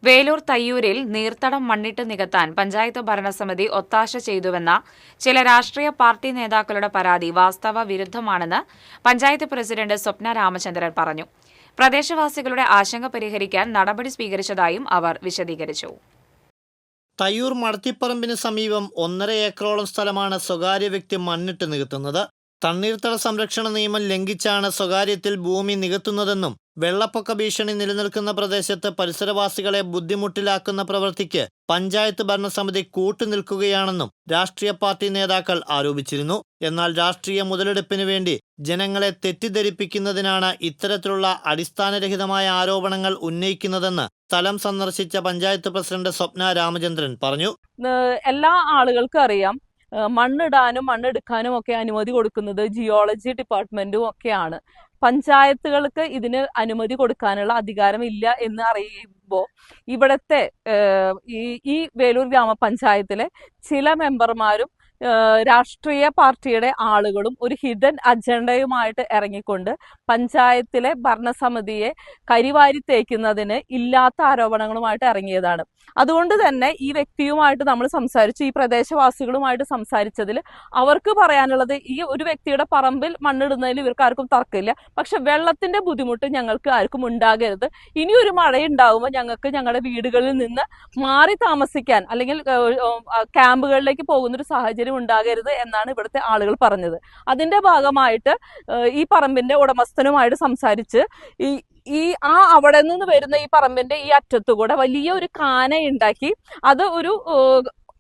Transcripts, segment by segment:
വേലൂർ തയ്യൂരിൽ നീർത്തടം മണ്ണിട്ട് നികത്താൻ പഞ്ചായത്ത് ഭരണസമിതി ഒത്താശ ചെയ്തുവെന്ന ചില രാഷ്ട്രീയ പാർട്ടി നേതാക്കളുടെ പരാതി വാസ്തവ വിരുദ്ധമാണെന്ന് പഞ്ചായത്ത് പ്രസിഡന്റ് സ്വപ്ന രാമചന്ദ്രൻ പറഞ്ഞു. പ്രദേശവാസികളുടെ ആശങ്ക പരിഹരിക്കാൻ നടപടി സ്വീകരിച്ചതായും അവർ വിശദീകരിച്ചു. തയ്യൂർ മടത്തിപ്പറമ്പിന് സമീപം 1.5 ഏക്കറോളം സ്ഥലമാണ് സ്വകാര്യ വ്യക്തി മണ്ണിട്ട് നികത്തുന്നത്. തണ്ണീർത്തട സംരക്ഷണ നിയമം ലംഘിച്ചാണ് സ്വകാര്യത്തിൽ ഭൂമി നികത്തുന്നതെന്നും വെള്ളപ്പൊക്ക ഭീഷണി നിലനിൽക്കുന്ന പ്രദേശത്ത് പരിസരവാസികളെ ബുദ്ധിമുട്ടിലാക്കുന്ന പ്രവൃത്തിക്ക് പഞ്ചായത്ത് ഭരണസമിതി കൂട്ടുനിൽക്കുകയാണെന്നും രാഷ്ട്രീയ പാർട്ടി നേതാക്കൾ ആരോപിച്ചിരുന്നു. എന്നാൽ രാഷ്ട്രീയ മുതലെടുപ്പിനു വേണ്ടി ജനങ്ങളെ തെറ്റിദ്ധരിപ്പിക്കുന്നതിനാണ് ഇത്തരത്തിലുള്ള അടിസ്ഥാനരഹിതമായ ആരോപണങ്ങൾ ഉന്നയിക്കുന്നതെന്ന് സ്ഥലം സന്ദർശിച്ച പഞ്ചായത്ത് പ്രസിഡന്റ് സ്വപ്ന രാമചന്ദ്രൻ പറഞ്ഞു. എല്ലാ ആളുകൾക്കും അറിയാം, മണ്ണിടാനും മണ്ണെടുക്കാനും ഒക്കെ അനുമതി കൊടുക്കുന്നത് ജിയോളജി ഡിപ്പാർട്ട്മെന്റും ഒക്കെയാണ്. പഞ്ചായത്തുകൾക്ക് ഇതിന് അനുമതി കൊടുക്കാനുള്ള അധികാരമില്ല എന്ന് അറിയുമ്പോൾ ഇവിടുത്തെ ഈ വേലൂർ ഗ്രാമപഞ്ചായത്തിലെ ചില മെമ്പർമാരും രാഷ്ട്രീയ പാർട്ടിയുടെ ആളുകളും ഒരു ഹിഡൻ അജണ്ടയുമായിട്ട് ഇറങ്ങിക്കൊണ്ട് പഞ്ചായത്തിലെ ഭരണസമിതിയെ കരിവാരി തേക്കുന്നതിന് ഇല്ലാത്ത ആരോപണങ്ങളുമായിട്ട് ഇറങ്ങിയതാണ്. അതുകൊണ്ട് തന്നെ ഈ വ്യക്തിയുമായിട്ട് നമ്മൾ സംസാരിച്ചു, ഈ പ്രദേശവാസികളുമായിട്ട് സംസാരിച്ചതിൽ അവർക്ക് പറയാനുള്ളത്, ഈ ഒരു വ്യക്തിയുടെ പറമ്പിൽ മണ്ണിടുന്നതിൽ ഇവർക്ക് ആർക്കും തർക്കമില്ല, പക്ഷെ വെള്ളത്തിന്റെ ബുദ്ധിമുട്ട് ഞങ്ങൾക്ക് ആർക്കും ഉണ്ടാകരുത്. ഇനി ഒരു മഴയുണ്ടാകുമ്പോൾ ഞങ്ങൾക്ക് ഞങ്ങളുടെ വീടുകളിൽ നിന്ന് മാറി താമസിക്കാൻ അല്ലെങ്കിൽ ക്യാമ്പുകളിലേക്ക് പോകുന്നൊരു സാഹചര്യം ഉണ്ടാകരുത് എന്നാണ് ഇവിടുത്തെ ആളുകൾ പറഞ്ഞത്. അതിന്റെ ഭാഗമായിട്ട് ഈ പറമ്പിന്റെ ഉടമസ്ഥനുമായിട്ട് സംസാരിച്ച് അവിടെ നിന്ന് വരുന്ന ഈ പറമ്പിന്റെ ഈ അറ്റത്തുകൂടെ വലിയ ഒരു കാന ഉണ്ടാക്കി, അത്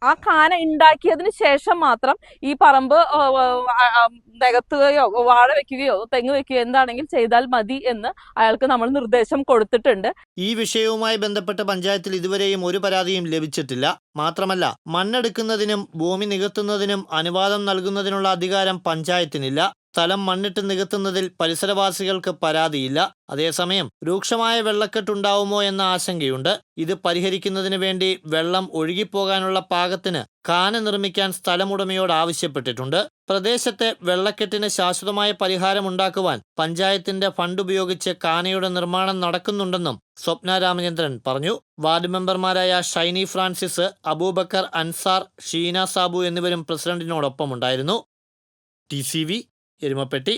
ആ കാന ഉണ്ടാക്കിയതിന് ശേഷം മാത്രം ഈ പറമ്പ് നികത്തുകയോ വാഴ വെക്കുകയോ തെങ്ങ് വെക്കുകയോ എന്താണെങ്കിൽ ചെയ്താൽ മതി എന്ന് അയാൾക്ക് നമ്മൾ നിർദ്ദേശം കൊടുത്തിട്ടുണ്ട്. ഈ വിഷയവുമായി ബന്ധപ്പെട്ട് പഞ്ചായത്തിൽ ഇതുവരെയും ഒരു പരാതിയും ലഭിച്ചിട്ടില്ല. മാത്രമല്ല, മണ്ണെടുക്കുന്നതിനും ഭൂമി നികത്തുന്നതിനും അനുവാദം നൽകുന്നതിനുള്ള അധികാരം പഞ്ചായത്തിനില്ല. സ്ഥലം മണ്ണിട്ട് നികത്തുന്നതിൽ പരിസരവാസികൾക്ക് പരാതിയില്ല. അതേസമയം രൂക്ഷമായ വെള്ളക്കെട്ടുണ്ടാവുമോ എന്ന ആശങ്കയുണ്ട്. ഇത് പരിഹരിക്കുന്നതിന് വേണ്ടി വെള്ളം ഒഴുകിപ്പോകാനുള്ള പാകത്തിന് കാന നിർമ്മിക്കാൻ സ്ഥലമുടമയോട് ആവശ്യപ്പെട്ടിട്ടുണ്ട്. പ്രദേശത്തെ വെള്ളക്കെട്ടിന് ശാശ്വതമായ പരിഹാരമുണ്ടാക്കുവാൻ പഞ്ചായത്തിന്റെ ഫണ്ട് ഉപയോഗിച്ച് കാനയുടെ നിർമ്മാണം നടക്കുന്നുണ്ടെന്നും സ്വപ്ന രാമചന്ദ്രൻ പറഞ്ഞു. വാർഡ് മെമ്പർമാരായ ഷൈനി ഫ്രാൻസിസ്, അബൂബക്കർ അൻസാർ, ഷീന സാബു എന്നിവരും പ്രസിഡന്റിനോടൊപ്പമുണ്ടായിരുന്നു. TCV എരുമപ്പെട്ടി.